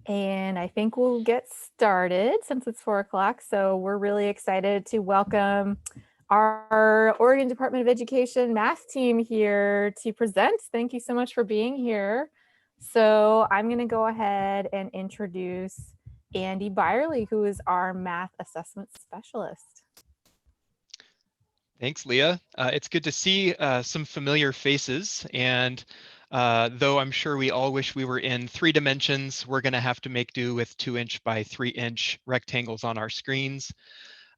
And I think we'll get started since it's 4 o'clock. So we're really excited to welcome our Oregon Department of Education math team here to present. Thank you so much for being here. So I'm going to go ahead and introduce Andy Byerley, who is our math assessment specialist. Thanks, Leah. It's good to see some familiar faces, and though I'm sure we all wish we were in 3 dimensions, we're going to have to make do with 2-inch by 3-inch rectangles on our screens.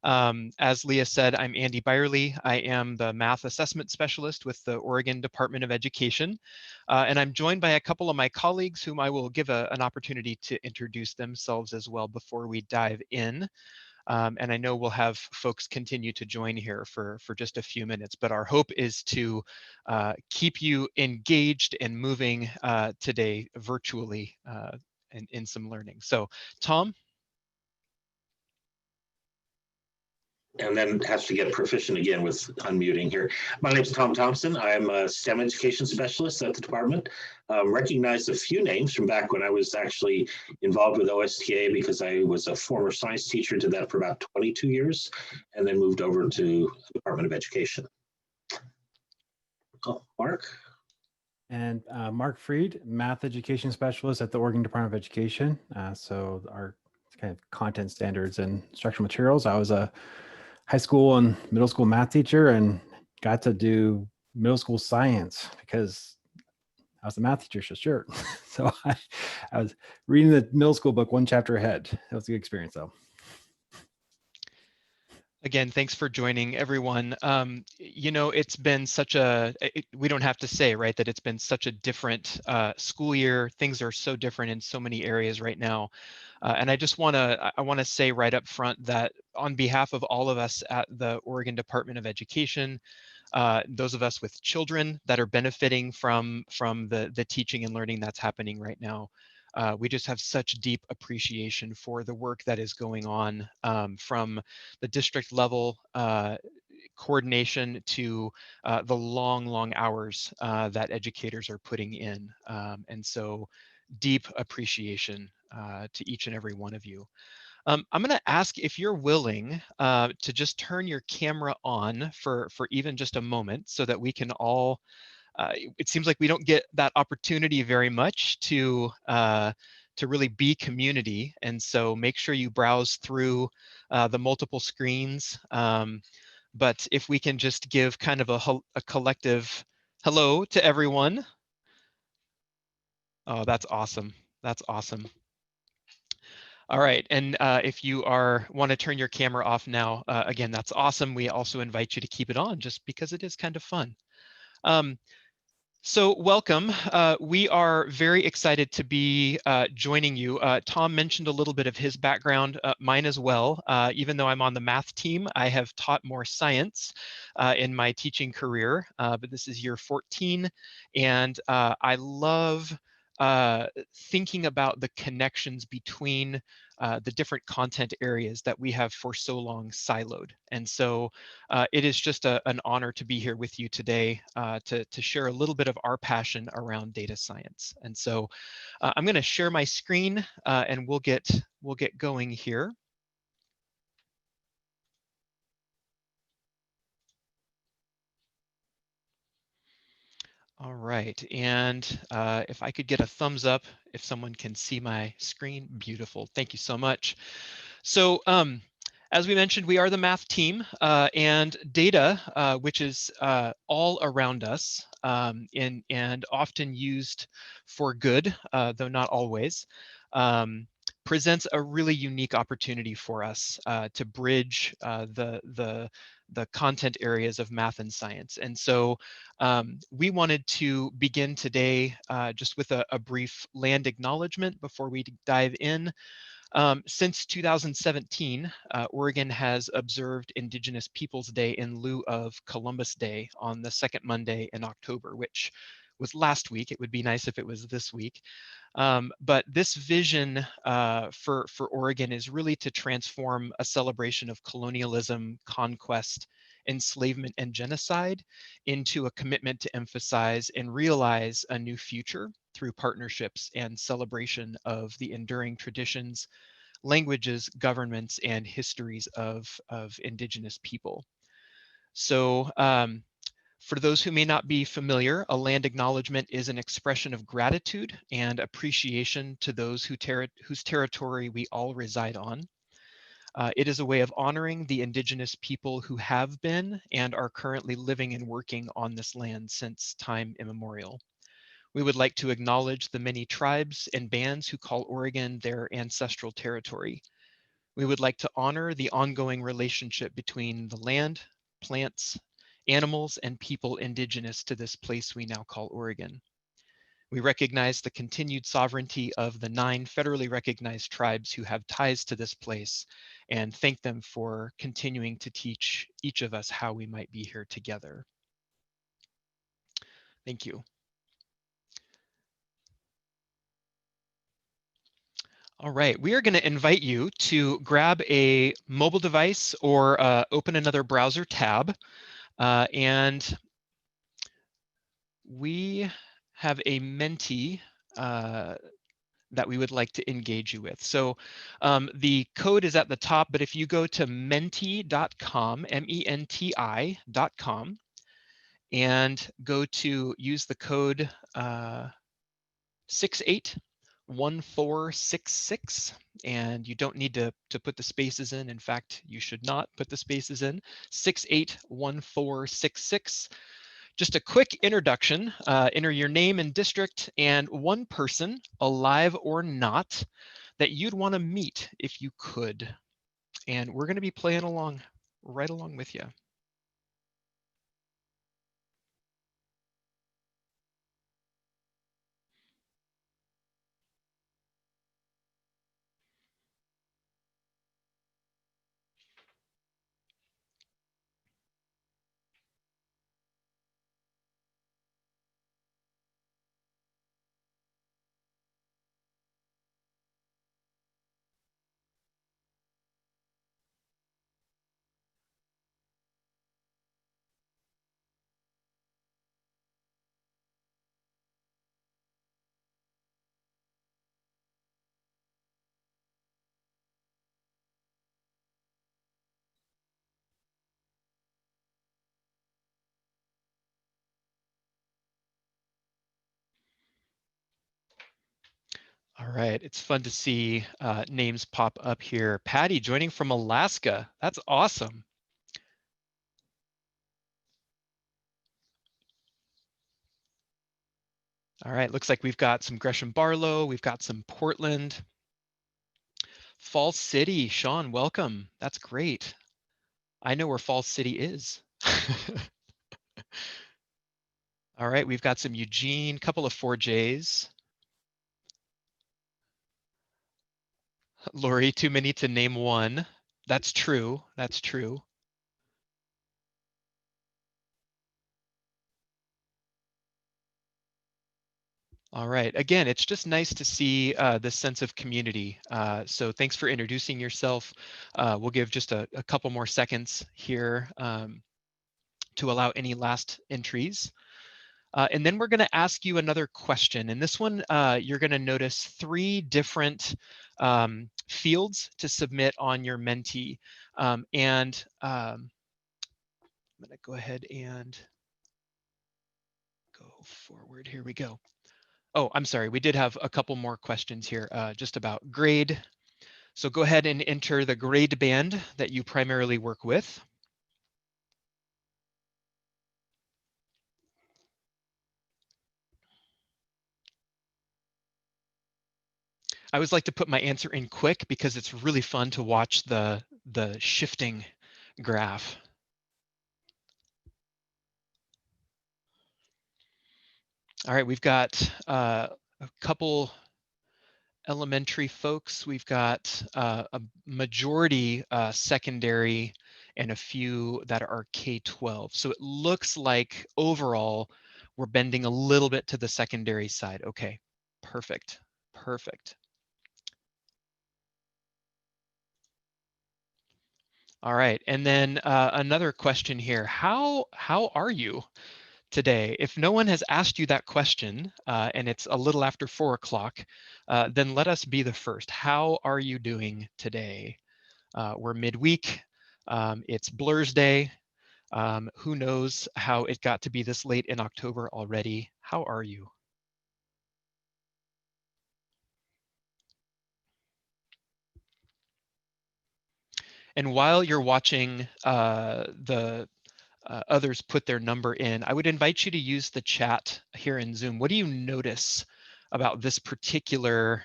As Leah said, I'm Andy Byerley. I am the math assessment specialist with the Oregon Department of Education, and I'm joined by a couple of my colleagues whom I will give an opportunity to introduce themselves as well before we dive in. And I know we'll have folks continue to join here for just a few minutes, but our hope is to keep you engaged and moving today virtually in some learning. So, Tom? And then has to get proficient again with unmuting here. My name is Tom Thompson. I'm a STEM education specialist at the department. Recognized a few names from back when I was actually involved with OSTA because I was a former science teacher, did that for about 22 years, and then moved over to the Department of Education. Oh, Mark? And Mark Freed, math education specialist at the Oregon Department of Education. So our kind of content standards and instructional materials. I was a high school and middle school math teacher and got to do middle school science because I was a math teacher, so sure. So I was reading the middle school book 1 chapter ahead. That was a good experience though. Again, thanks for joining everyone. You know, it's been such we don't have to say, right, that it's been such a different school year. Things are so different in so many areas right now. And I just want to say right up front that on behalf of all of us at the Oregon Department of Education, those of us with children that are benefiting from the teaching and learning that's happening right now, we just have such deep appreciation for the work that is going on from the district level coordination to the long hours that educators are putting in. And so deep appreciation to each and every one of you. I'm going to ask if you're willing to just turn your camera on for even just a moment so that we can all, it seems like we don't get that opportunity very much to really be community. And so make sure you browse through the multiple screens. But if we can just give kind of a collective hello to everyone. Oh, that's awesome. That's awesome. All right, and if you want to turn your camera off now, again, that's awesome. We also invite you to keep it on just because it is kind of fun. So welcome. We are very excited to be joining you. Tom mentioned a little bit of his background, mine as well. Even though I'm on the math team, I have taught more science in my teaching career, but this is year 14, and I love thinking about the connections between the different content areas that we have for so long siloed. And so it is just an honor to be here with you today to share a little bit of our passion around data science. And so I'm going to share my screen and we'll get going here. All right, and if I could get a thumbs up, if someone can see my screen, beautiful. Thank you so much. So as we mentioned, we are the math team and data, which is all around us and often used for good, though not always, presents a really unique opportunity for us to bridge the content areas of math and science. And so we wanted to begin today just with a brief land acknowledgement before we dive in. Since 2017, Oregon has observed Indigenous Peoples Day in lieu of Columbus Day on the second Monday in October, which was last week. It would be nice if it was this week. But this vision for Oregon is really to transform a celebration of colonialism, conquest, enslavement, and genocide into a commitment to emphasize and realize a new future through partnerships and celebration of the enduring traditions, languages, governments, and histories of Indigenous people. So for those who may not be familiar, a land acknowledgement is an expression of gratitude and appreciation to those whose territory we all reside on. It is a way of honoring the Indigenous people who have been and are currently living and working on this land since time immemorial. We would like to acknowledge the many tribes and bands who call Oregon their ancestral territory. We would like to honor the ongoing relationship between the land, plants, animals, and people indigenous to this place we now call Oregon. We recognize the continued sovereignty of the 9 federally recognized tribes who have ties to this place and thank them for continuing to teach each of us how we might be here together. Thank you. All right, we are going to invite you to grab a mobile device or open another browser tab. And we have a Menti that we would like to engage you with. So the code is at the top, but if you go to menti.com, MENTI.com, and go to use the code 681466, and you don't need to put the spaces in. In fact, you should not put the spaces in. 681466. Just a quick introduction. Enter your name and district and one person, alive or not, that you'd want to meet if you could. And we're going to be playing along, right along with you. All right, it's fun to see names pop up here. Patty joining from Alaska. That's awesome. All right, looks like we've got some Gresham Barlow, we've got some Portland. Falls City, Sean, welcome. That's great. I know where Falls City is. All right, we've got some Eugene, couple of 4Js. Lori, too many to name one. That's true, that's true. All right, again, it's just nice to see this sense of community. So thanks for introducing yourself. We'll give just a couple more seconds here to allow any last entries. And then we're going to ask you another question. And this one, you're going to notice 3 different fields to submit on your Menti. I'm going to go ahead and go forward. Here we go. Oh, I'm sorry. We did have a couple more questions here just about grade. So go ahead and enter the grade band that you primarily work with. I always like to put my answer in quick because it's really fun to watch the shifting graph. All right, we've got a couple elementary folks. We've got a majority secondary and a few that are K-12. So it looks like overall we're bending a little bit to the secondary side. Okay, perfect, perfect. All right, and then another question here. How are you today? If no one has asked you that question and it's a little after 4 o'clock, then let us be the first. How are you doing today? We're midweek. It's Blur's Day. Who knows how it got to be this late in October already? How are you? And while you're watching the others put their number in, I would invite you to use the chat here in Zoom. What do you notice about this particular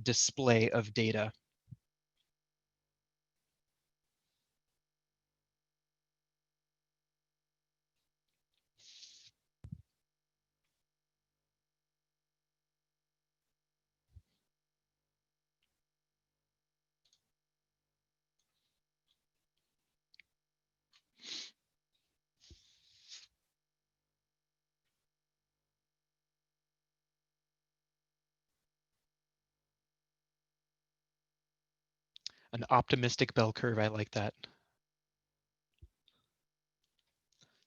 display of data? An optimistic bell curve, I like that.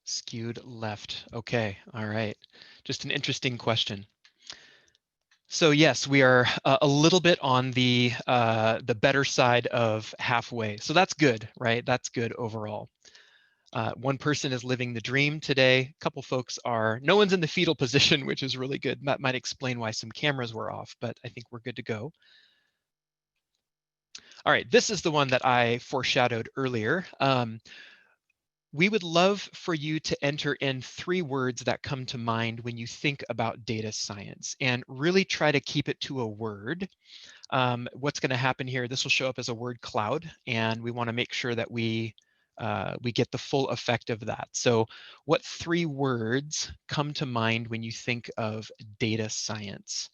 Skewed left, okay, all right. Just an interesting question. So yes, we are a little bit on the better side of halfway. So that's good, right? That's good overall. One person is living the dream today. A couple folks are, no one's in the fetal position, which is really good. That might explain why some cameras were off, but I think we're good to go. All right, this is the one that I foreshadowed earlier. We would love for you to enter in 3 words that come to mind when you think about data science, and really try to keep it to a word. What's going to happen here, this will show up as a word cloud, and we want to make sure that we get the full effect of that. So what 3 words come to mind when you think of data science?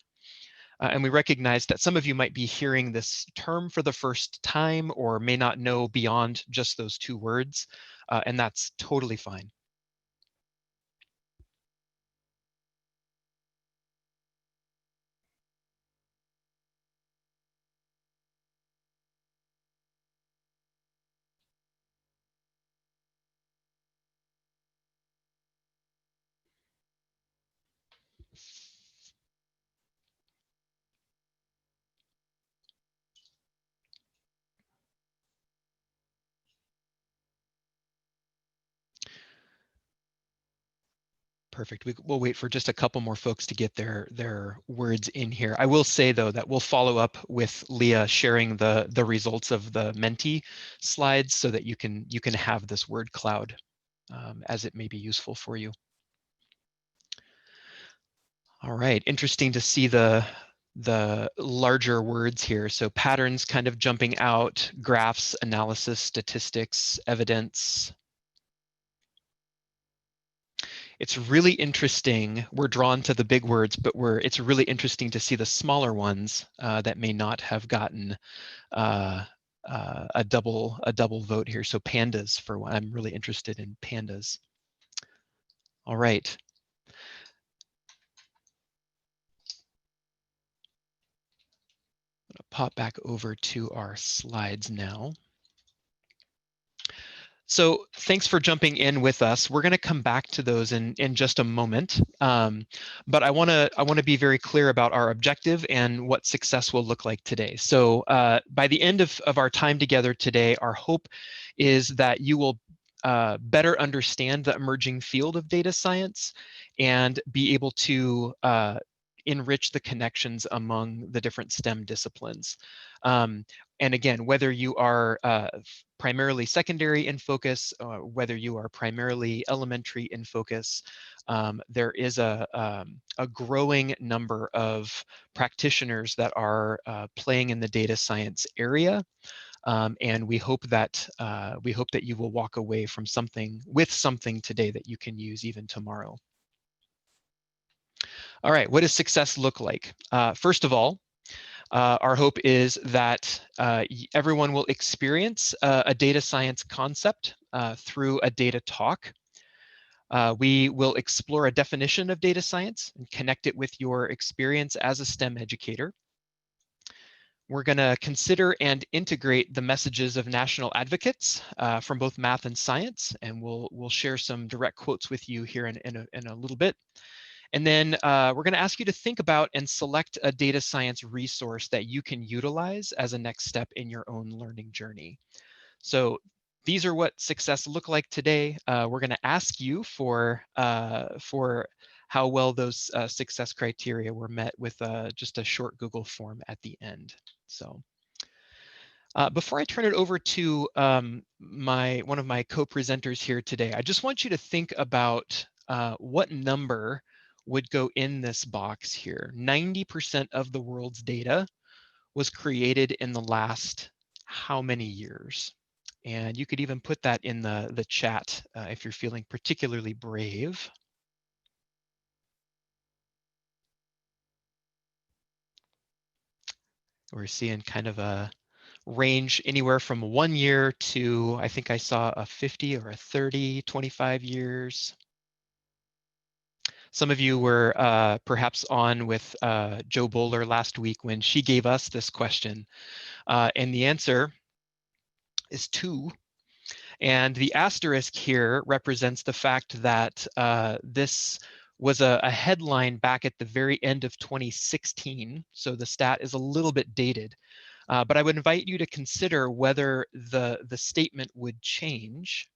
And we recognize that some of you might be hearing this term for the first time or may not know beyond just those 2 words, and that's totally fine. Perfect. We'll wait for just a couple more folks to get their words in here. I will say though that we'll follow up with Leah sharing the results of the Menti slides so that you can have this word cloud as it may be useful for you. All right, interesting to see the larger words here. So patterns kind of jumping out, graphs, analysis, statistics, evidence. It's really interesting. We're drawn to the big words, but it's really interesting to see the smaller ones that may not have gotten a double vote here. So pandas, for one, I'm really interested in pandas. All right. I'm gonna pop back over to our slides now. So thanks for jumping in with us. We're going to come back to those in just a moment, but I want to be very clear about our objective and what success will look like today. So by the end of our time together today, our hope is that you will better understand the emerging field of data science and be able to enrich the connections among the different STEM disciplines. And again, whether you are primarily secondary in focus, whether you are primarily elementary in focus, there is a growing number of practitioners that are playing in the data science area. And we hope that you will walk away from with something today that you can use even tomorrow. All right, what does success look like? First of all, our hope is that everyone will experience a data science concept through a data talk. We will explore a definition of data science and connect it with your experience as a STEM educator. We're going to consider and integrate the messages of national advocates from both math and science, and we'll share some direct quotes with you here in a little bit. And then we're going to ask you to think about and select a data science resource that you can utilize as a next step in your own learning journey. So these are what success look like today. We're going to ask you for how well those success criteria were met with just a short Google form at the end. So before I turn it over to one of my co-presenters here today, I just want you to think about what number would go in this box here. 90% of the world's data was created in the last how many years? And you could even put that in the chat if you're feeling particularly brave. We're seeing kind of a range anywhere from 1 year to, I think I saw a 50 or a 30, 25 years. Some of you were perhaps on with Jo Boler last week when she gave us this question. And the answer is 2. And the asterisk here represents the fact that this was a headline back at the very end of 2016. So the stat is a little bit dated. But I would invite you to consider whether the statement would change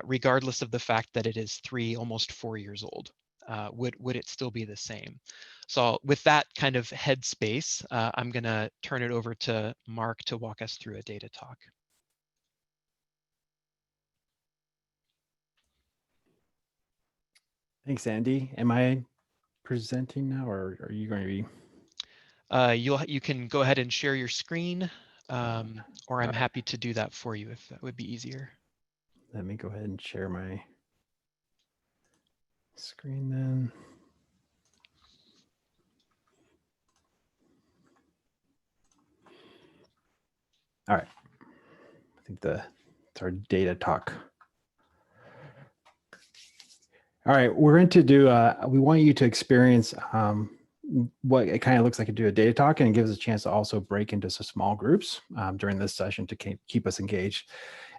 regardless of the fact that it is 3, almost 4 years old. Would it still be the same? So with that kind of headspace, I'm going to turn it over to Mark to walk us through a data talk. Thanks, Andy. Am I presenting now, or are you going to be? You can go ahead and share your screen, or I'm happy to do that for you if that would be easier. Let me go ahead and share my screen then. All right. I think it's our data talk. All right, we're going to do, we want you to experience what it kind of looks like to do a data talk, and it gives us a chance to also break into some small groups during this session to keep us engaged.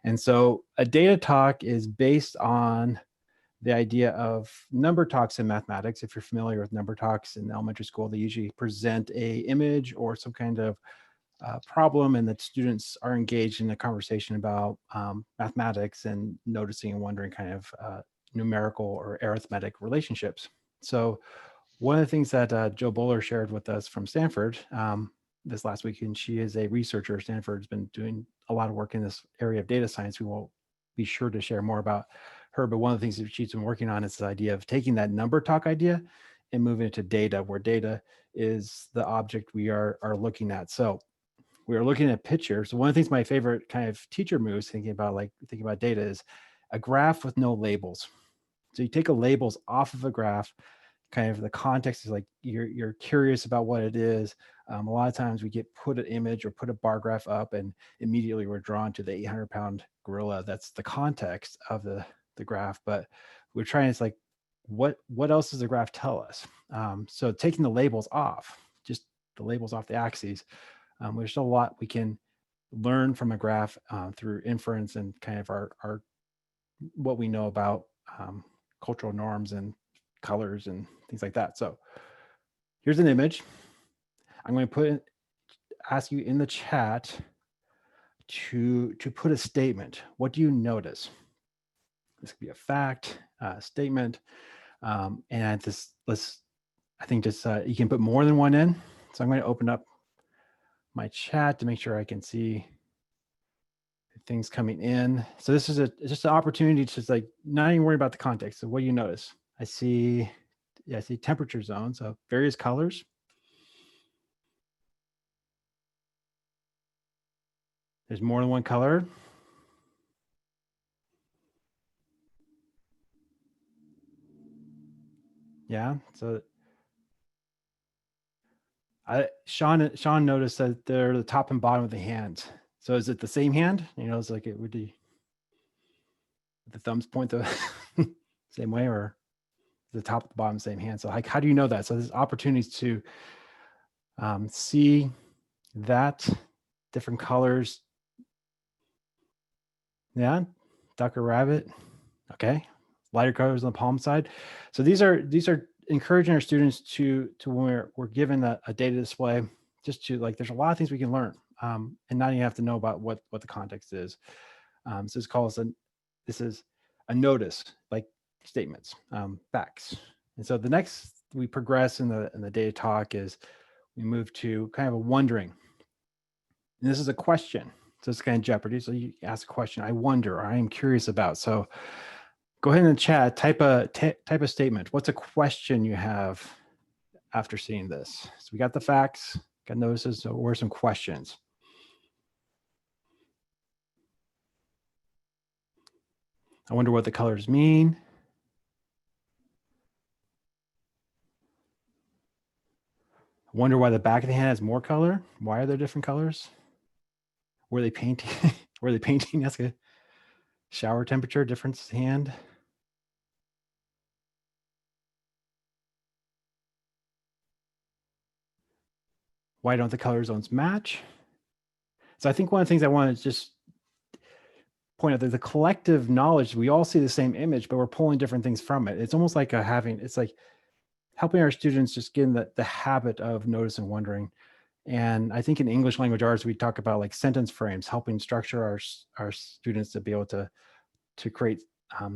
And so a data talk is based on the idea of number talks in mathematics. If you're familiar with number talks in elementary school, they usually present a image or some kind of problem, and that students are engaged in a conversation about mathematics and noticing and wondering kind of numerical or arithmetic relationships. So one of the things that Jo Boler shared with us from Stanford this last week, and she is a researcher. Stanford's been doing a lot of work in this area of data science. We will be sure to share more about her, but one of the things that she's been working on is the idea of taking that number talk idea and moving it to data, where data is the object we are looking at. So we are looking at pictures. So one of the things, my favorite kind of teacher moves thinking about data, is a graph with no labels. So you take the labels off of a graph, kind of the context is like you're curious about what it is. A lot of times we get put an image or put a bar graph up and immediately we're drawn to the 800-pound gorilla. That's the context of the graph, but we're trying, it's like, what else does the graph tell us? So taking the labels off, just the labels off the axes, there's still a lot we can learn from a graph through inference and kind of our what we know about cultural norms and colors and things like that. So here's an image. I'm going to ask you in the chat to put a statement. What do you notice? This could be a fact, a statement, and I think you can put more than one in. So I'm going to open up my chat to make sure I can see things coming in. So this is just an opportunity to just not even worry about the context. So what do you notice? I see temperature zone, so various colors. There's more than one color. Yeah, so Sean noticed that they're the top and bottom of the hand. So is it the same hand? It's like it would be the thumbs point the same way, or the top and the bottom same hand. So how do you know that? So there's opportunities to see that. Different colors. Yeah, duck or rabbit. Okay, lighter colors on the palm side. So these are encouraging our students to when we're given a data display, just to like, there's a lot of things we can learn, and not even have to know about what the context is. So this is a notice, like statements, facts. And so the next we progress in the data talk is we move to kind of a wondering. And this is a question. So it's kind of Jeopardy. So you ask a question, I wonder, or I am curious about. So go ahead in the chat, type a statement. What's a question you have after seeing this? So we got the facts, got notices, so what are some questions? I wonder what the colors mean. I wonder why the back of the hand has more color. Why are there different colors? Were they painting? Were they painting? That's good. Shower temperature, difference hand. Why don't the color zones match? So I think one of the things I want to just point out that the collective knowledge, we all see the same image, but we're pulling different things from it. It's almost like it's like helping our students just get in the habit of notice and wondering. And I think in English language arts, we talk about like sentence frames, helping structure our students to be able to create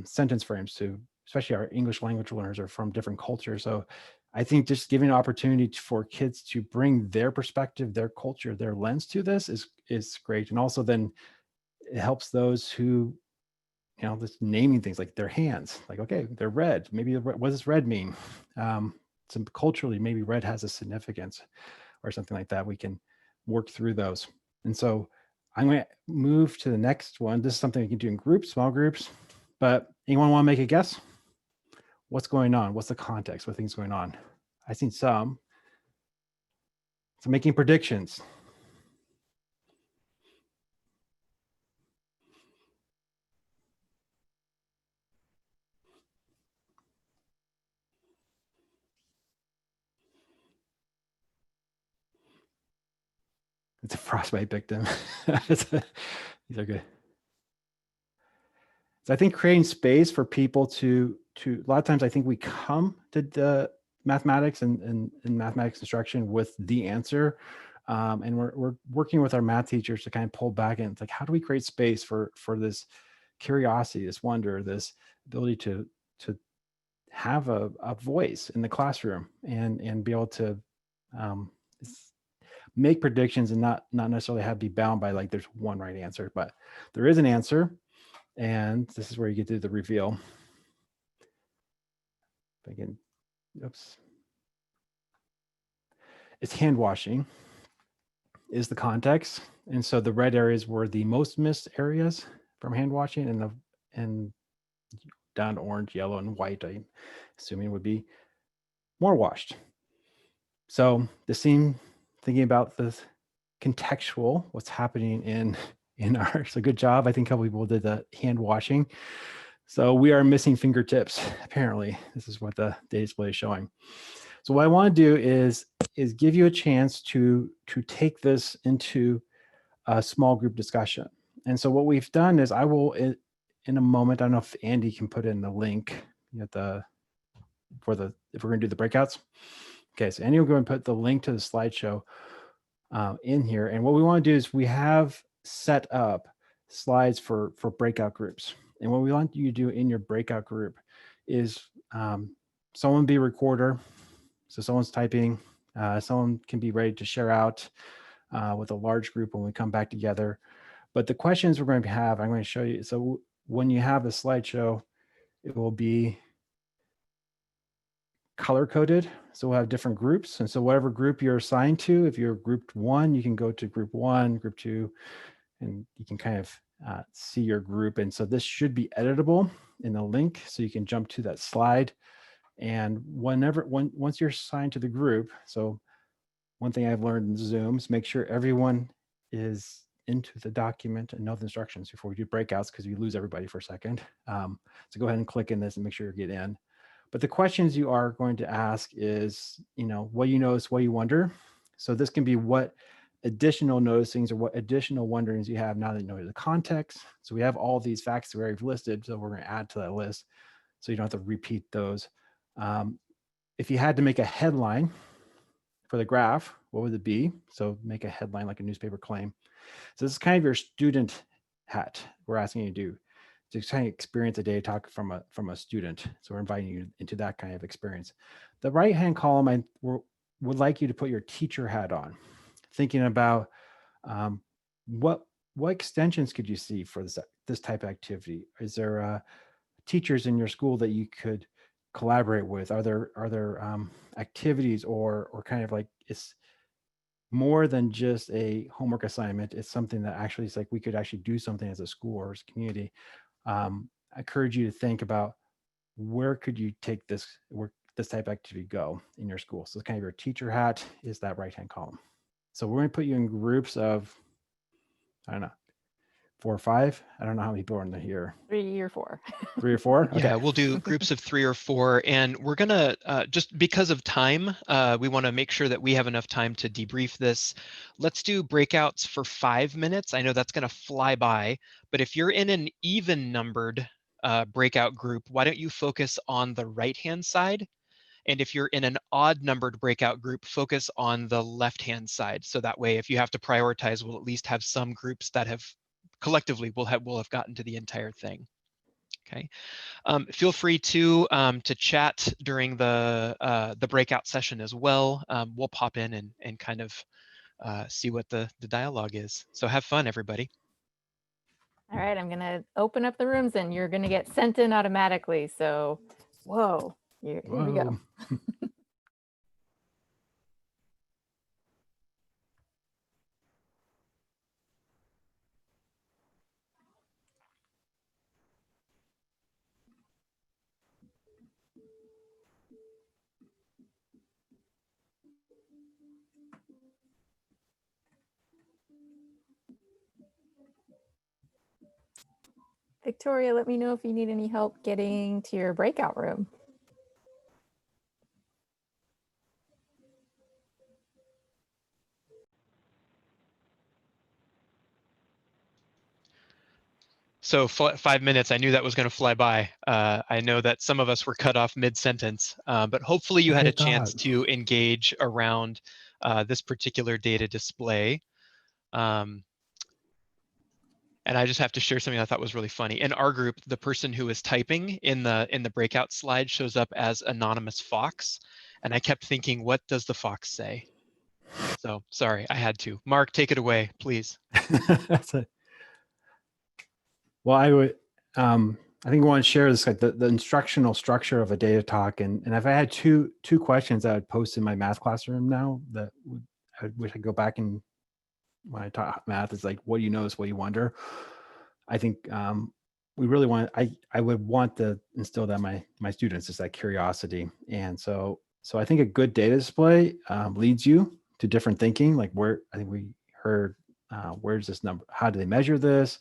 sentence frames, to especially our English language learners are from different cultures. So I think just giving an opportunity for kids to bring their perspective, their culture, their lens to this is great. And also then it helps those who, just naming things like their hands, like, okay, they're red. Maybe what does red mean? Some culturally, maybe red has a significance or something like that. We can work through those. And so I'm going to move to the next one. This is something we can do in groups, small groups, but anyone want to make a guess? What's going on? What's the context? What things going on? I've seen some. So making predictions. It's a frostbite victim. These are good. So I think creating space for people to a lot of times I think we come to the mathematics and mathematics instruction with the answer. And we're working with our math teachers to kind of pull back and it's like, how do we create space for this curiosity, this wonder, this ability to have a voice in the classroom and be able to make predictions and not necessarily have to be bound by like there's one right answer, but there is an answer. And this is where you get to the reveal. Again, oops. It's hand washing is the context. And so the red areas were the most missed areas from hand washing, and down to orange, yellow, and white, I'm assuming would be more washed. So the scene, thinking about the contextual, what's happening in our, so good job. I think a couple people did the hand washing. So we are missing fingertips, apparently. This is what the data display is showing. So what I want to do is give you a chance to take this into a small group discussion. And so what we've done is I will, in a moment, I don't know if Andy can put in the link at if we're going to do the breakouts. Okay, so Andy will go and put the link to the slideshow in here. And what we want to do is we have set up slides for breakout groups. And what we want you to do in your breakout group is someone be a recorder. So someone's typing, someone can be ready to share out with a large group when we come back together. But the questions we're going to have, I'm going to show you. So when you have the slideshow, it will be color coded. So we'll have different groups. And so whatever group you're assigned to, if you're grouped 1, you can go to group 1, group 2, and you can kind of see your group. And so this should be editable in the link. So you can jump to that slide. And once you're assigned to the group, so one thing I've learned in Zoom is make sure everyone is into the document and know the instructions before we do breakouts, because you lose everybody for a second. So go ahead and click in this and make sure you get in. But the questions you are going to ask is, what you notice, what you wonder. So this can be what additional noticings or what additional wonderings you have now that you know the context. So we have all these facts that we've listed, so we're going to add to that list so you don't have to repeat those. If you had to make a headline for the graph, what would it be? So make a headline like a newspaper claim. So this is kind of your student hat we're asking you to do, to kind of experience a data talk from a student. So we're inviting you into that kind of experience. The right-hand column, I would like you to put your teacher hat on, thinking about what extensions could you see for this type of activity? Is there teachers in your school that you could collaborate with? Are there activities or kind of like it's more than just a homework assignment? It's something that actually is like we could actually do something as a school or as a community. I encourage you to think about where could you take this type of activity go in your school. So kind of your teacher hat is that right-hand column. So we're going to put you in groups of, I don't know, 4 or 5. I don't know how many people are in here. 3 or 4. 3 or 4? Okay. Yeah, we'll do groups of 3 or 4, and we're gonna, just because of time, we wanna make sure that we have enough time to debrief this. Let's do breakouts for 5 minutes. I know that's gonna fly by, but if you're in an even numbered breakout group, why don't you focus on the right-hand side? And if you're in an odd numbered breakout group, focus on the left-hand side. So that way, if you have to prioritize, we'll at least have some groups that have collectively will have gotten to the entire thing. Okay. Feel free to chat during the breakout session as well. We'll pop in and kind of see what the dialogue is. So have fun, everybody. All right, I'm gonna open up the rooms and you're gonna get sent in automatically. So, whoa, here we go. Victoria, let me know if you need any help getting to your breakout room. So 5 minutes, I knew that was going to fly by. I know that some of us were cut off mid-sentence, but hopefully you had a chance to engage around this particular data display. And I just have to share something I thought was really funny. In our group, the person who is typing in the breakout slide shows up as Anonymous Fox. And I kept thinking, what does the fox say? So sorry, I had to. Mark, take it away, please. Well, I would, I think I want to share this, like the instructional structure of a data talk. And if I had two questions I would post in my math classroom now that I wish I could go back and when I taught math, it's like, what do you notice? What do you wonder? I think we really want, I would want to instill that my students is that curiosity. And so I think a good data display leads you to different thinking, like where, I think we heard, where's this number? How do they measure this?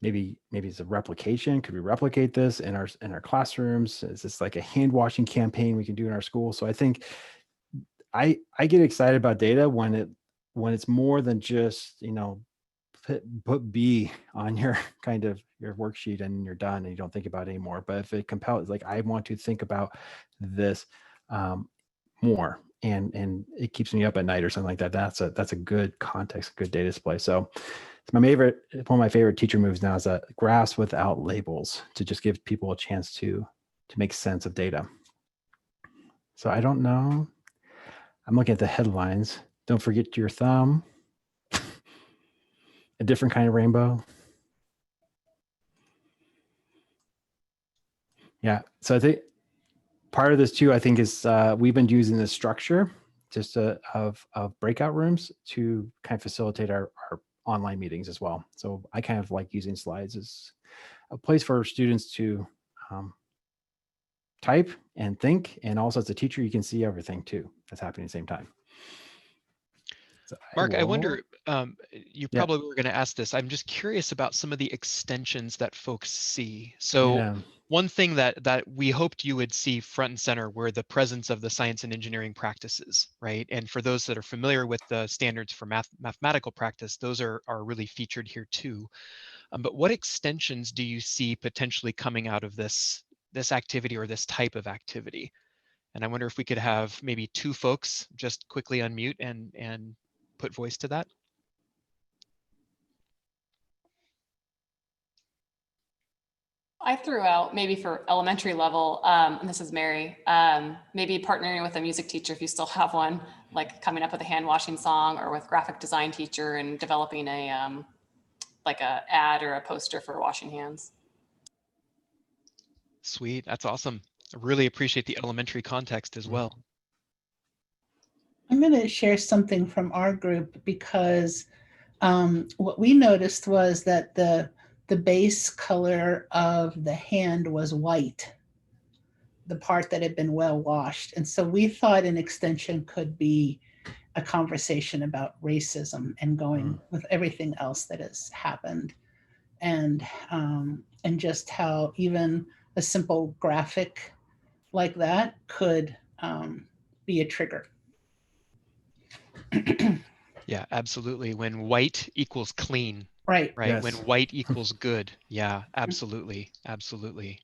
Maybe it's a replication. Could we replicate this in our classrooms? Is this like a hand washing campaign we can do in our school? So I think I get excited about data when it's more than just, you know, put B on your kind of your worksheet and you're done and you don't think about it anymore. But if it compels, like I want to think about this more and it keeps me up at night or something like that. That's a good context, good data display. So it's one of my favorite teacher moves now is that graphs without labels to just give people a chance to make sense of data. So I don't know. I'm looking at the headlines. Don't forget your thumb. A different kind of rainbow. Yeah. So I think part of this too, I think is we've been using this structure just of breakout rooms to kind of facilitate our online meetings as well. So I kind of like using slides as a place for students to type and think. And also as a teacher, you can see everything too that's happening at the same time. So Mark, I wonder, you probably were going to ask this. I'm just curious about some of the extensions that folks see. So one thing that we hoped you would see front and center were the presence of the science and engineering practices, right? And for those that are familiar with the standards for mathematical practice, those are really featured here too. But what extensions do you see potentially coming out of this activity or this type of activity? And I wonder if we could have maybe two folks just quickly unmute and put voice to that. I threw out maybe for elementary level, and this is Mary, maybe partnering with a music teacher if you still have one, like coming up with a hand washing song, or with graphic design teacher and developing a like a ad or a poster for washing hands. Sweet, that's awesome. I really appreciate the elementary context as well. I'm going to share something from our group, because what we noticed was that the base color of the hand was white, the part that had been well washed. And so we thought an extension could be a conversation about racism and going with everything else that has happened, and just how even a simple graphic like that could be a trigger. Yeah, absolutely. When white equals clean, Right. right? Yes. When white equals good. Yeah, absolutely. Absolutely.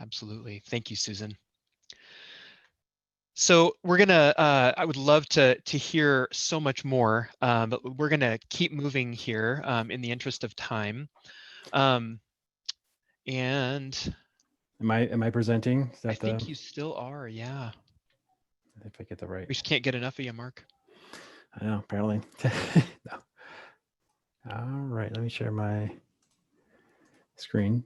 Absolutely. Thank you, Susan. So we're gonna, I would love to hear so much more, but we're gonna keep moving here in the interest of time. And Am I presenting? Is that I think you still are, yeah. if I get the right? We just can't get enough of you, Mark. I know, apparently. No. All right, let me share my screen.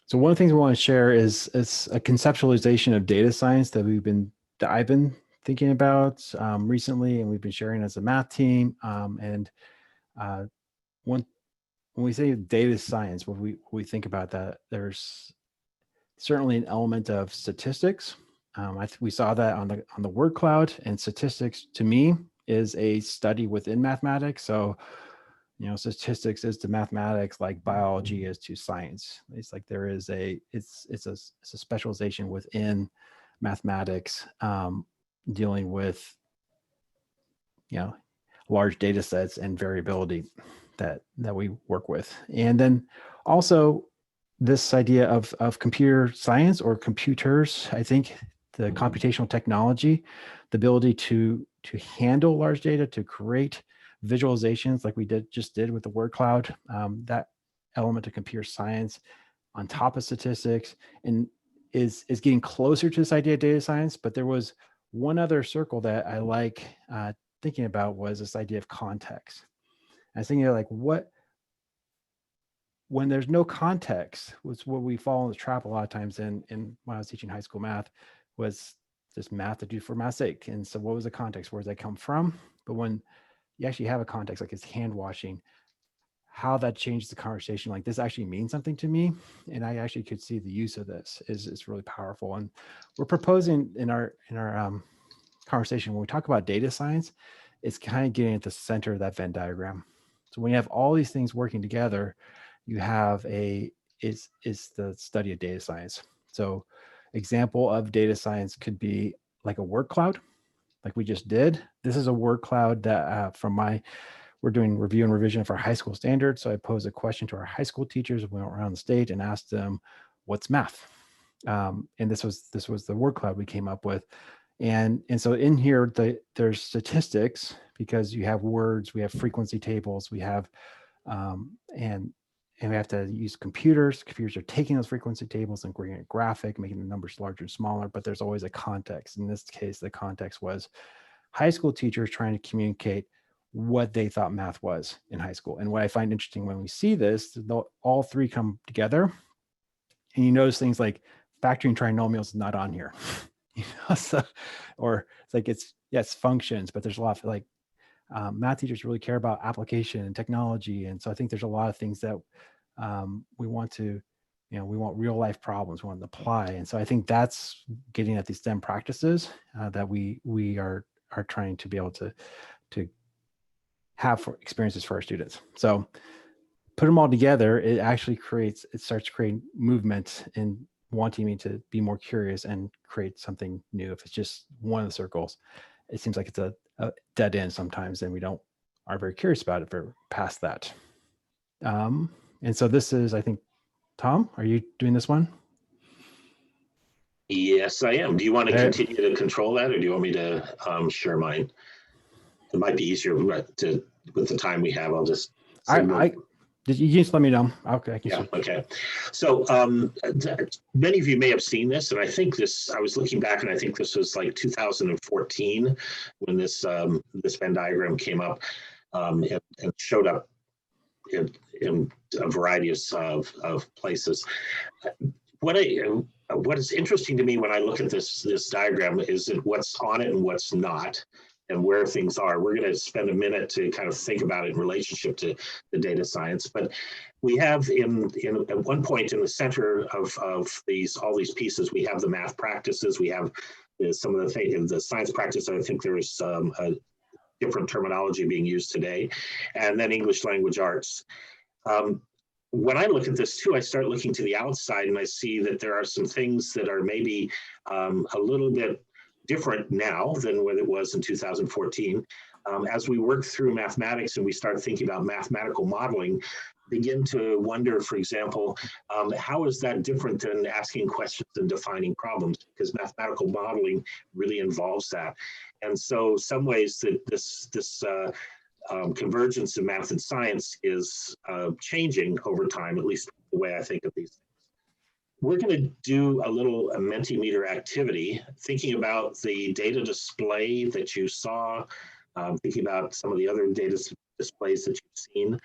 So one of the things we want to share is a conceptualization of data science that I've been thinking about recently, and we've been sharing as a math team. When we say data science, when we think about that, there's certainly an element of statistics. We saw that on the word cloud, and statistics to me is a study within mathematics. So, statistics is to mathematics like biology is to science. It's like there is it's a specialization within mathematics, dealing with large data sets and variability that we work with. And then also this idea of computer science or computers, I think the computational technology, the ability to handle large data, to create visualizations like we just did with the word cloud, that element of computer science on top of statistics, and is getting closer to this idea of data science. But there was one other circle that I like thinking about, was this idea of context. I was thinking like, when there's no context, was what we fall in the trap a lot of times in when I was teaching high school math, was just math to do for math's sake. And so what was the context? Where does that come from? But when you actually have a context, like it's hand washing, how that changes the conversation, like this actually means something to me, and I actually could see the use of this is really powerful. And we're proposing in our conversation, when we talk about data science, it's kind of getting at the center of that Venn diagram. So when you have all these things working together, you have is the study of data science. So example of data science could be like a word cloud, like we just did. This is a word cloud that we're doing review and revision for high school standards. So I posed a question to our high school teachers. We went around the state and asked them, what's math? And this was the word cloud we came up with. And so in here, there's statistics, because you have words, we have frequency tables, we have, and we have to use computers. Computers are taking those frequency tables and creating a graphic, making the numbers larger and smaller, but there's always a context. In this case, the context was high school teachers trying to communicate what they thought math was in high school. And what I find interesting when we see this, all three come together, and you notice things like factoring trinomials is not on here. So, or it's like it's functions, but there's a lot of like math teachers really care about application and technology, and so I think there's a lot of things that we want to, we want real life problems, we want to apply, and so I think that's getting at these STEM practices that we are trying to be able to have experiences for our students. So put them all together, it actually starts creating movement and wanting me to be more curious and create something new. If it's just one of the circles, it seems like it's a dead end sometimes, and we aren't very curious about it if we're past that. And so this is, I think, Tom, are you doing this one? Yes, I am. Do you want to continue to control that, or do you want me to share mine? It might be easier with the time we have. I'll just. You just let me know. Okay. Yeah. Okay. So many of you may have seen this, and I think I was looking back, and I think this was like 2014 when this Venn diagram came up and showed up in a variety of places. What is interesting to me when I look at this diagram is that what's on it and what's not, and where things are. We're going to spend a minute to kind of think about it in relationship to the data science. But we have at one point in the center of all these pieces, we have the math practices, we have some of the science practice. I think there is a different terminology being used today, and then English language arts. When I look at this too, I start looking to the outside, and I see that there are some things that are maybe a little bit different now than what it was in 2014. As we work through mathematics and we start thinking about mathematical modeling, begin to wonder, for example, how is that different than asking questions and defining problems? Because mathematical modeling really involves that. And so some ways that this convergence in math and science is changing over time, at least the way I think of these things. We're going to do a little Mentimeter activity, thinking about the data display that you saw, thinking about some of the other data displays that you've seen.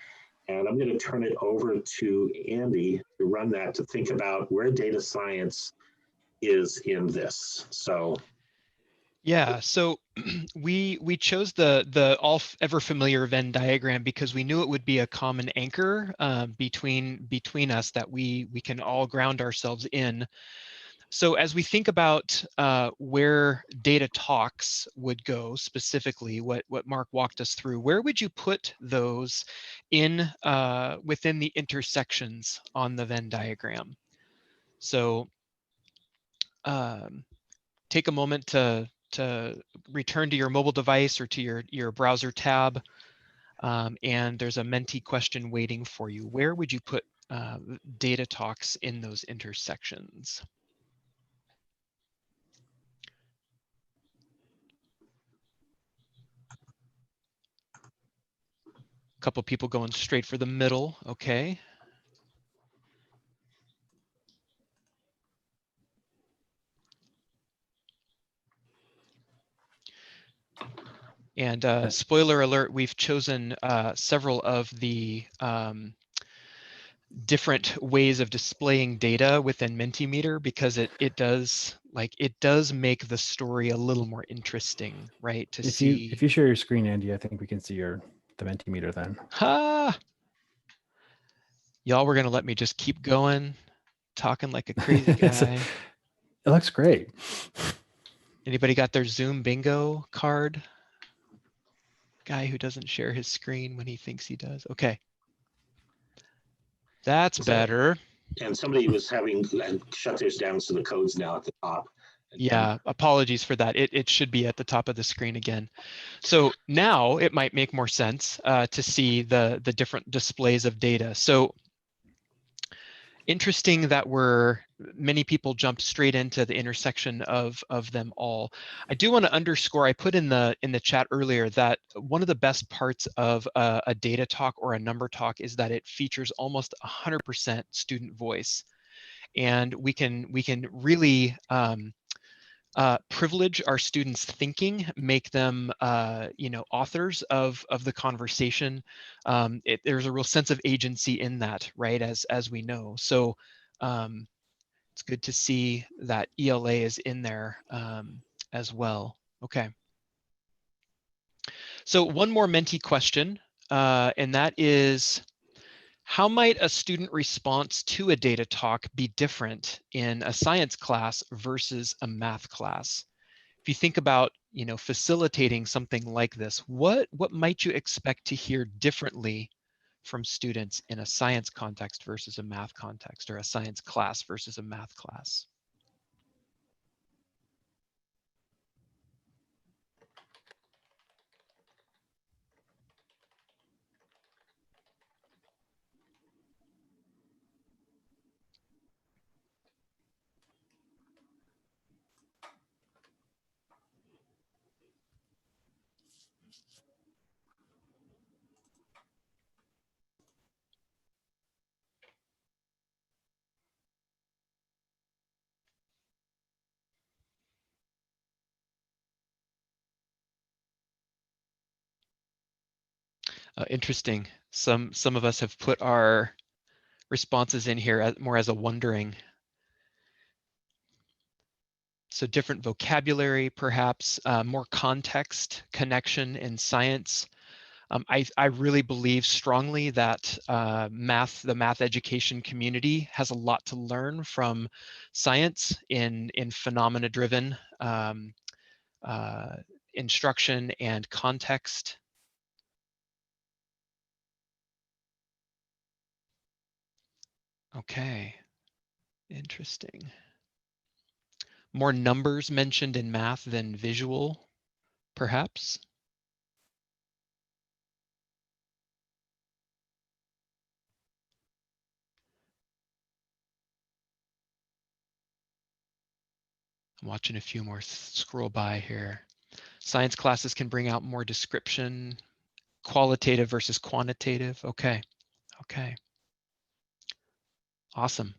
And I'm going to turn it over to Andy to run that, to think about where data science is in this. So. Yeah, so we chose the all ever familiar Venn diagram because we knew it would be a common anchor between us that we can all ground ourselves in. So as we think about where data talks would go specifically, what Mark walked us through, where would you put those in within the intersections on the Venn diagram? So take a moment to return to your mobile device or to your browser tab, and there's a Menti question waiting for you. Where would you put data talks in those intersections? A couple people going straight for the middle, okay. And spoiler alert, we've chosen several of the different ways of displaying data within Mentimeter because it does make the story a little more interesting, right? If you share your screen, Andy, I think we can see the Mentimeter then. Y'all were gonna let me just keep going, talking like a crazy guy. It looks great. Anybody got their Zoom bingo card? Guy who doesn't share his screen when he thinks he does. Okay. That's better. And somebody was having shut theirs down, so the code's now at the top. Yeah, apologies for that. It should be at the top of the screen again. So now it might make more sense to see the different displays of data. So interesting that many people jumped straight into the intersection of them all. I do want to underscore, I put in the chat earlier that one of the best parts of a data talk or a number talk is that it features almost 100% student voice. And we can really privilege our students' thinking, make them authors of the conversation. There's a real sense of agency in that, right? As we know. So it's good to see that ELA is in there as well. Okay. So one more Menti question, and that is, how might a student response to a data talk be different in a science class versus a math class? If you think about, facilitating something like this, what might you expect to hear differently from students in a science context versus a math context, or a science class versus a math class? Interesting. Some of us have put our responses in here more as a wondering. So different vocabulary, perhaps more context, connection in science. I really believe strongly that the math education community has a lot to learn from science in phenomena-driven instruction and context. Okay, interesting. More numbers mentioned in math than visual, perhaps? I'm watching a few more scroll by here. Science classes can bring out more description, qualitative versus quantitative. Okay, okay. Awesome.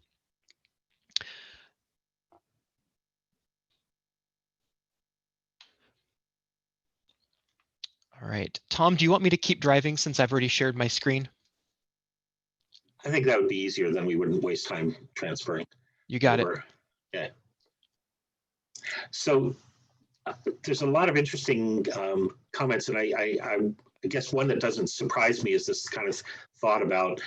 All right, Tom, do you want me to keep driving since I've already shared my screen? I think that would be easier, then we wouldn't waste time transferring. You got over. it. Yeah. So there's a lot of interesting comments, and I guess one that doesn't surprise me is this kind of thought about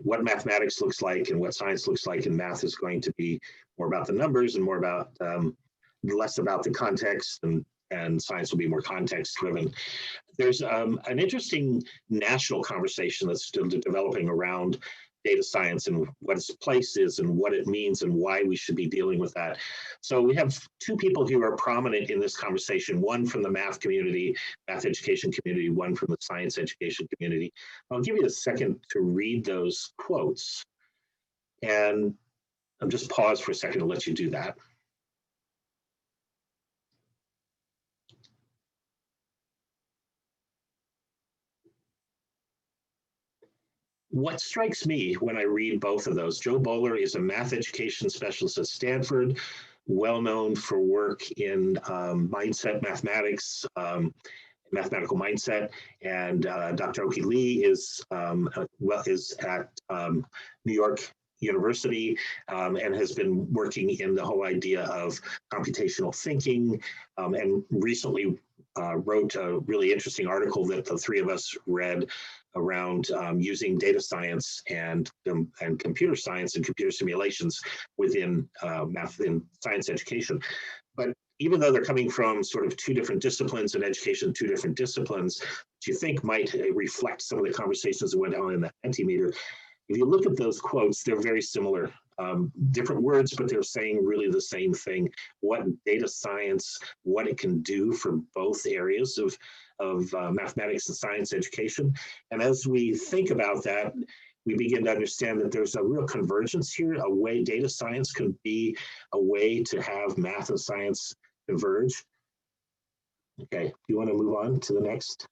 what mathematics looks like and what science looks like, and math is going to be more about the numbers and more about less about the context, and science will be more context driven. There's an interesting national conversation that's still developing around data science and what its place is and what it means and why we should be dealing with that. So we have two people who are prominent in this conversation, one from the math community, math education community, one from the science education community. I'll give you a second to read those quotes, and I'll just pause for a second to let you do that. What strikes me when I read both of those, Joe Bowler is a math education specialist at Stanford, well known for work in mindset mathematics, mathematical mindset, and Dr. Oki Lee is at New York University and has been working in the whole idea of computational thinking, and recently wrote a really interesting article that the three of us read around using data science and computer science and computer simulations within math and science education. But even though they're coming from sort of two different disciplines in education, two different disciplines, which you think might reflect some of the conversations that went on in the Mentimeter, if you look at those quotes, they're very similar. Different words, but they're saying really the same thing. What data science, what it can do for both areas of mathematics and science education. And as we think about that, we begin to understand that there's a real convergence here, a way data science can be a way to have math and science converge. Okay, do you want to move on to the next?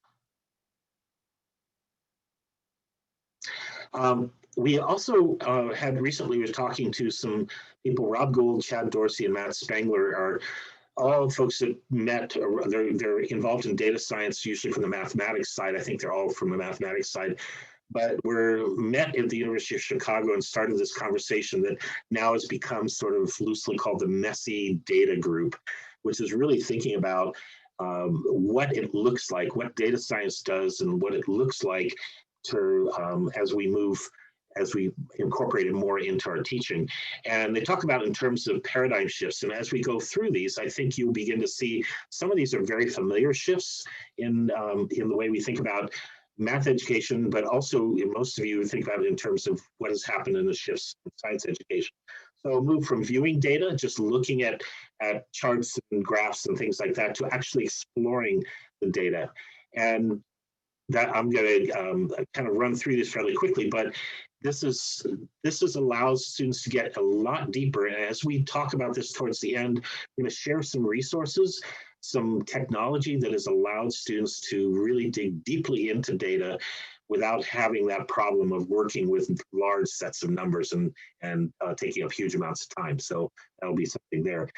We also had recently, we were talking to some people, Rob Gould, Chad Dorsey, and Matt Spangler are all folks that met, they're involved in data science, usually from the mathematics side. I think they're all from the mathematics side, but we're met at the University of Chicago and started this conversation that now has become sort of loosely called the messy data group, which is really thinking about what it looks like, what data science does, and what it looks like to as we incorporate it more into our teaching. And they talk about in terms of paradigm shifts. And as we go through these, I think you'll begin to see some of these are very familiar shifts in the way we think about math education, but also most of you think about it in terms of what has happened in the shifts in science education. So move from viewing data, just looking at charts and graphs and things like that, to actually exploring the data. And that I'm going to kind of run through this fairly quickly, but this allows students to get a lot deeper. And as we talk about this towards the end, I'm going to share some resources, some technology that has allowed students to really dig deeply into data without having that problem of working with large sets of numbers and taking up huge amounts of time. So that'll be something there.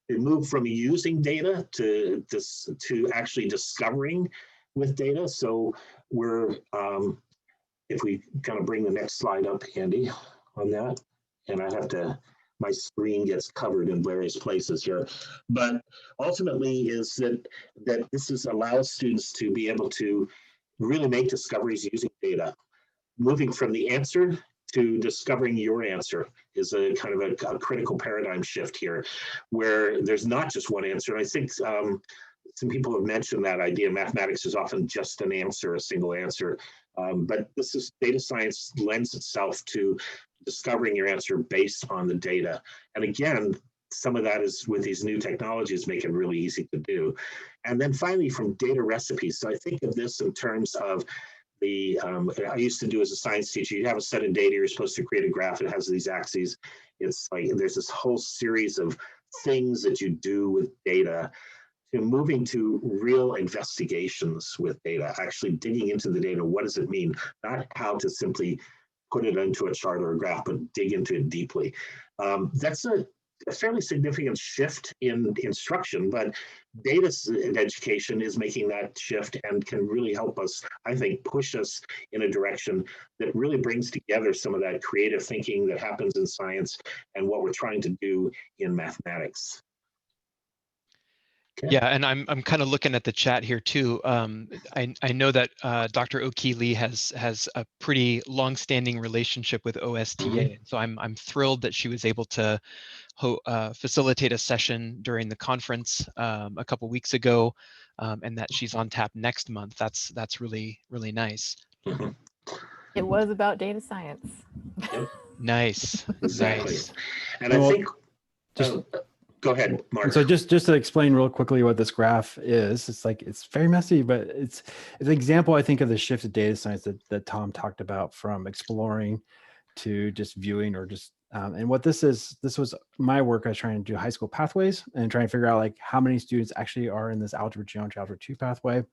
We move from using data to actually discovering with data. So we're, if we kind of bring the next slide up, Andy, on that, and I have to, my screen gets covered in various places here, but ultimately is that this allows students to be able to really make discoveries using data. Moving from the answer to discovering your answer is a kind of a critical paradigm shift here, where there's not just one answer. And I think some people have mentioned that idea. Mathematics is often just an answer, a single answer. But this is data science lends itself to discovering your answer based on the data. And again, some of that is with these new technologies make it really easy to do. And then finally, from data recipes. So I think of this in terms of the, I used to do as a science teacher, you have a set of data, you're supposed to create a graph, it has these axes. It's like, there's this whole series of things that you do with data, to moving to real investigations with data, actually digging into the data. What does it mean? Not how to simply put it into a chart or a graph, but dig into it deeply. That's a fairly significant shift in instruction, but data education is making that shift and can really help us, I think, push us in a direction that really brings together some of that creative thinking that happens in science and what we're trying to do in mathematics. Okay. Yeah, and I'm kind of looking at the chat here too. I know that Dr. O'Keeley has a pretty long-standing relationship with OSTA, Mm-hmm. so I'm thrilled that she was able to facilitate a session during the conference a couple weeks ago, and that she's on tap next month. That's really nice. Mm-hmm. It was about data science. Yep. Nice. Exactly. Nice. And I think just go ahead, Mark. So just to explain real quickly what this graph is, it's like, it's very messy, but it's an example, I think, of the shift to data science that Tom talked about, from exploring to just viewing, or just, and what this was my work. I was trying to do high school pathways and trying to figure out like how many students actually are in this algebra, geometry, algebra 2 pathway.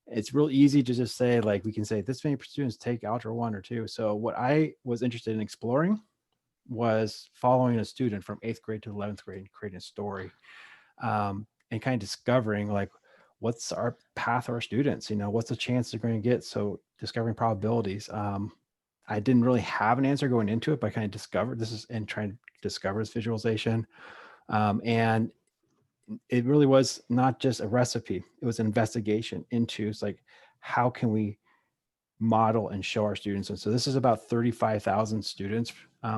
It's real easy to just say, like, we can say this many students take algebra 1 or 2. So what I was interested in exploring was following a student from 8th grade to 11th grade and creating a story, and kind of discovering, like, what's our path of our students, what's the chance they're going to get. So discovering probabilities. I didn't really have an answer going into it, but I kind of discovered this and trying to discover this visualization. And it really was not just a recipe, it was an investigation into, it's like, how can we model and show our students. And so this is about 35,000 students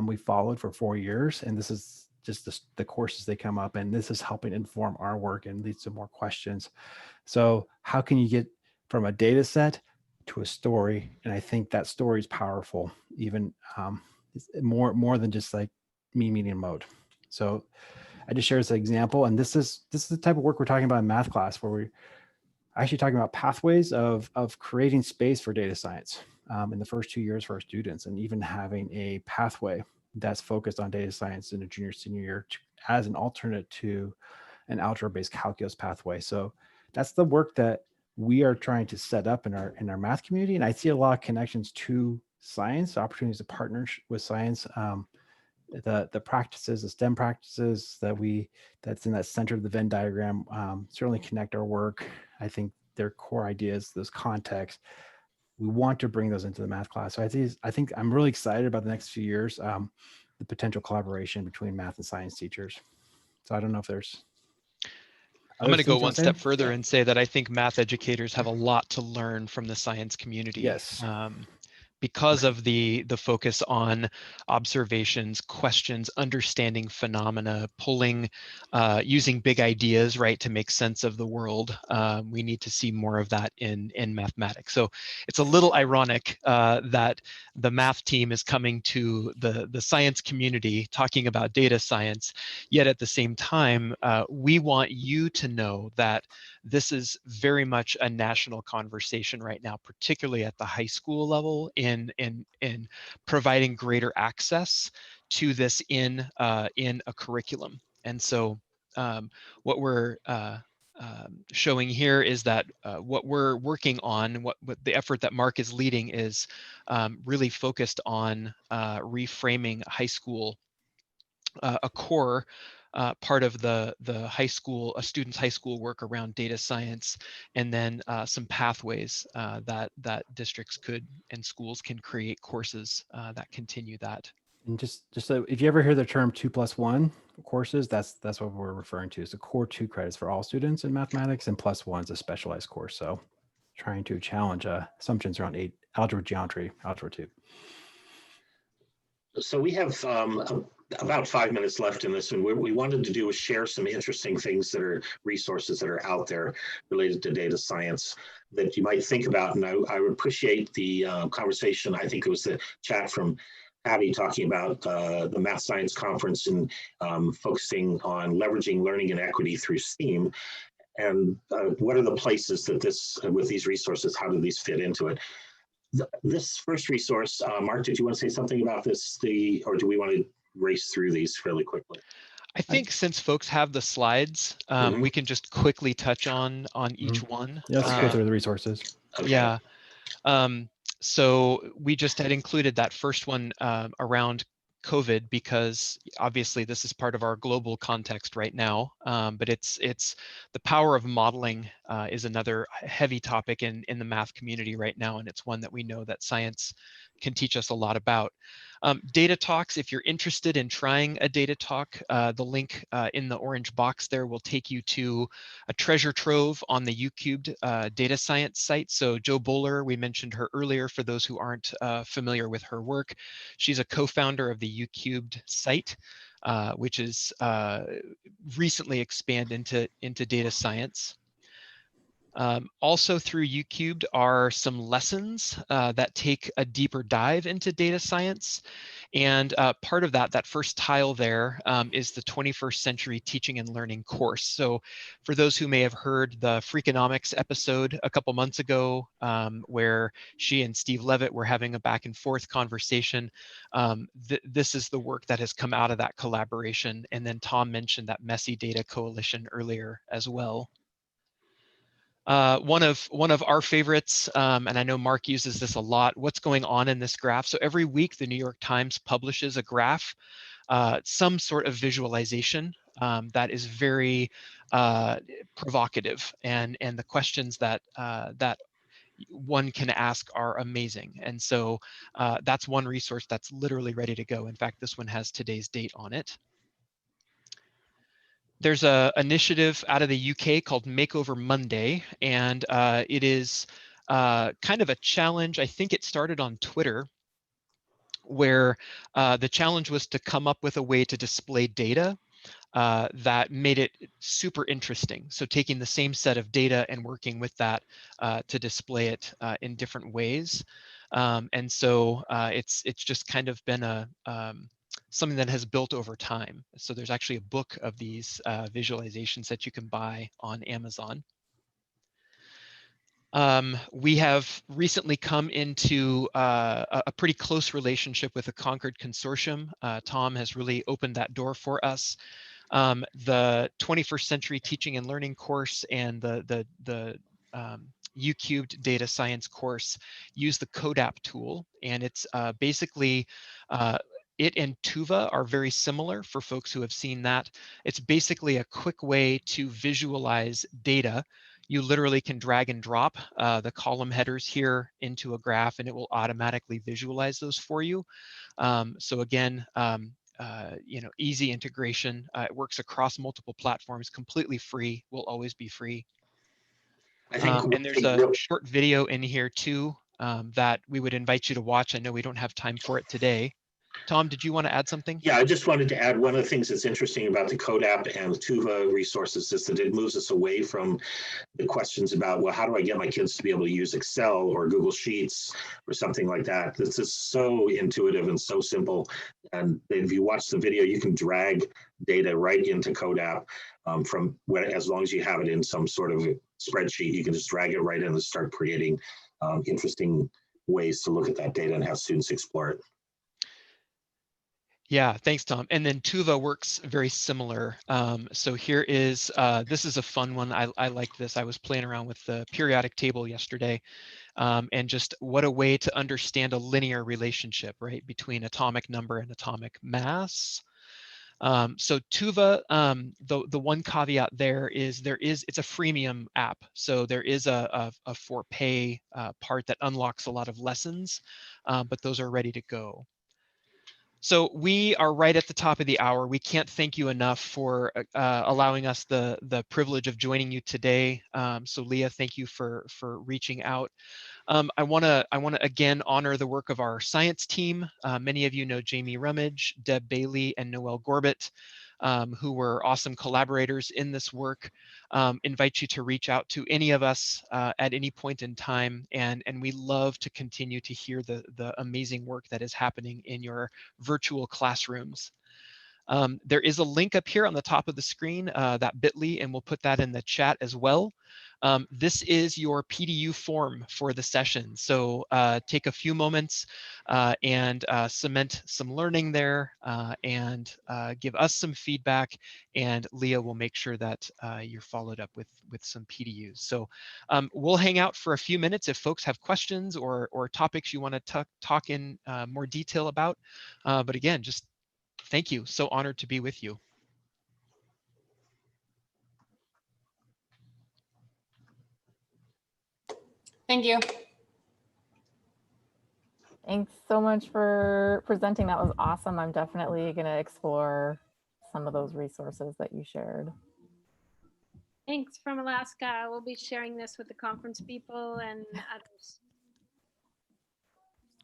we followed for 4 years. And this is just the courses they come up, and this is helping inform our work and leads to more questions. So how can you get from a data set to a story? And I think that story is powerful, even more than just like medium mode. So I just share this example, and this is the type of work we're talking about in math class, where we're actually talking about pathways of creating space for data science in the first 2 years for our students, and even having a pathway that's focused on data science in a junior, senior year as an alternate to an algebra-based calculus pathway. So that's the work that we are trying to set up in our math community. And I see a lot of connections to science, opportunities to partner with science. The practices, the STEM practices that's in that center of the Venn diagram, certainly connect our work. I think their core ideas, those contexts, we want to bring those into the math class. So I think I'm really excited about the next few years, the potential collaboration between math and science teachers. So I don't know if there's. I'm going to go one step further and say that I think math educators have a lot to learn from the science community. Yes. because of the focus on observations, questions, understanding phenomena, pulling, using big ideas, right, to make sense of the world. We need to see more of that in mathematics. So it's a little ironic that the math team is coming to the science community talking about data science, yet at the same time, we want you to know that this is very much a national conversation right now, particularly at the high school level, in providing greater access to this in a curriculum. And so what we're showing here is that what we're working on, what the effort that Mark is leading is really focused on reframing high school, a core part of the high school, a student's high school work around data science, and then some pathways that districts could and schools can create courses that continue that. And just so if you ever hear the term 2+1 courses, that's what we're referring to. It's a core 2 credits for all students in mathematics, and +1 is a specialized course. So trying to challenge assumptions around algebra, geometry, algebra 2. So we have about 5 minutes left in this, and what we wanted to do is share some interesting things that are resources that are out there related to data science that you might think about. And I would appreciate the conversation. I think it was the chat from Patty talking about the Math Science Conference and focusing on leveraging learning and equity through STEAM. And what are the places that with these resources, how do these fit into it? This first resource, Mark, did you want to say something about this, or do we want to race through these fairly quickly? I think since folks have the slides, we can just quickly touch on each one. Yeah, let's go through the resources. Okay. Yeah. So we just had included that first one around COVID because obviously this is part of our global context right now. But it's the power of modeling is another heavy topic in the math community right now, and it's one that we know that science can teach us a lot about. Data talks, if you're interested in trying a data talk, the link in the orange box there will take you to a treasure trove on the UCubed data science site. So Jo Bowler, we mentioned her earlier for those who aren't familiar with her work. She's a co-founder of the UCubed site, which is recently expanded into data science. Also through UCubed are some lessons that take a deeper dive into data science. And part of that first tile there is the 21st Century Teaching and Learning course. So for those who may have heard the Freakonomics episode a couple months ago, where she and Steve Levitt were having a back and forth conversation, this is the work that has come out of that collaboration. And then Tom mentioned that Messy Data Coalition earlier as well. One of our favorites, and I know Mark uses this a lot, what's going on in this graph. So every week, the New York Times publishes a graph, some sort of visualization that is very provocative, and the questions that one can ask are amazing. And so that's one resource that's literally ready to go. In fact, this one has today's date on it. There's an initiative out of the UK called Makeover Monday, and it is kind of a challenge. I think it started on Twitter, where the challenge was to come up with a way to display data that made it super interesting. So taking the same set of data and working with that to display it in different ways. And so it's just kind of been something that has built over time. So there's actually a book of these visualizations that you can buy on Amazon. We have recently come into a pretty close relationship with the Concord Consortium. Tom has really opened that door for us. The 21st Century Teaching and Learning course and the UCubed data science course use the CODAP tool, and it's basically it and Tuva are very similar for folks who have seen that. It's basically a quick way to visualize data. You literally can drag and drop the column headers here into a graph, and it will automatically visualize those for you. So again, easy integration. It works across multiple platforms, completely free, will always be free. I think and there's a short video in here too that we would invite you to watch. I know we don't have time for it today. Tom, did you want to add something? Yeah, I just wanted to add one of the things that's interesting about the Code app and Tuva resources is that it moves us away from the questions about, well, how do I get my kids to be able to use Excel or Google Sheets or something like that? This is so intuitive and so simple. And if you watch the video, you can drag data right into Code app from where, as long as you have it in some sort of spreadsheet, you can just drag it right in and start creating interesting ways to look at that data and have students explore it. Yeah, thanks, Tom. And then Tuva works very similar. So here is, this is a fun one. I like this. I was playing around with the periodic table yesterday, and just what a way to understand a linear relationship, right, between atomic number and atomic mass. So Tuva, the one caveat there is it's a freemium app. So there is a for pay part that unlocks a lot of lessons, but those are ready to go. So we are right at the top of the hour. We can't thank you enough for allowing us the privilege of joining you today. So Leah, thank you for reaching out. I want to again honor the work of our science team. Many of you know Jamie Rummage, Deb Bailey, and Noelle Gorbett, who were awesome collaborators in this work. Invite you to reach out to any of us at any point in time, and we love to continue to hear the amazing work that is happening in your virtual classrooms. There is a link up here on the top of the screen, that bit.ly, and we'll put that in the chat as well. This is your PDU form for the session. So take a few moments and cement some learning there, and give us some feedback, and Leah will make sure that you're followed up with some PDUs. So we'll hang out for a few minutes if folks have questions or topics you want to talk in more detail about. But again, just thank you. So honored to be with you. Thank you. Thanks so much for presenting. That was awesome. I'm definitely going to explore some of those resources that you shared. Thanks from Alaska. We'll be sharing this with the conference people and others.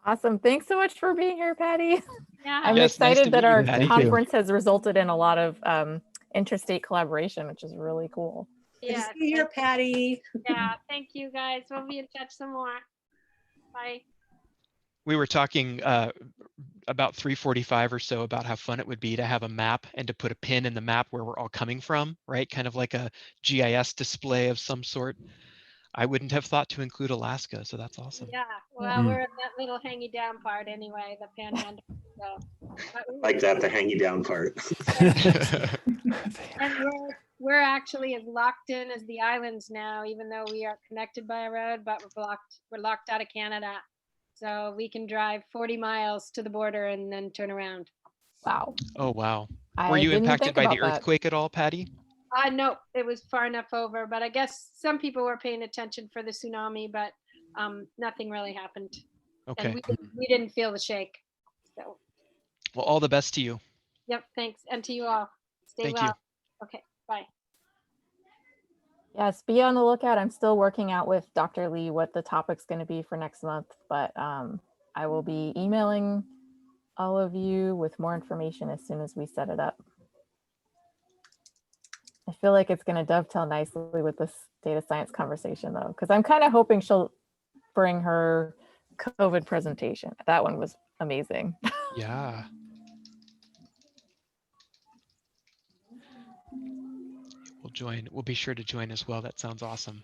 Awesome. Thanks so much for being here, Patty. Yeah. I'm Yes, nice to excited that meet you, our Patty. conference has resulted in a lot of interstate collaboration, which is really cool. Yeah. See you here, Patty. Yeah. Thank you guys. We'll be in touch some more. Bye. We were talking about 3:45 or so about how fun it would be to have a map and to put a pin in the map where we're all coming from, right? Kind of like a GIS display of some sort. I wouldn't have thought to include Alaska, so that's awesome. Yeah. Well, we're in that little hangy down part anyway, the panhandle. So. Like that, the hangy down part. And we're actually as locked in as the islands now, even though we are connected by a road, but we're locked out of Canada. So we can drive 40 miles to the border and then turn around. Wow. Oh, wow. I Were you didn't impacted think by the about that. earthquake at all, Patty? No, it was far enough over, but I guess some people were paying attention for the tsunami, but nothing really happened. Okay. And we didn't feel the shake. So, Well, all the best to you. yep, thanks. And to you all. Stay Thank well. you. Okay, bye. Yes, be on the lookout. I'm still working out with Dr. Lee what the topic's going to be for next month, but I will be emailing all of you with more information as soon as we set it up. I feel like it's going to dovetail nicely with this data science conversation though, because I'm kind of hoping she'll bring her COVID presentation. That one was amazing. Yeah. We'll be sure to join as well. That sounds awesome.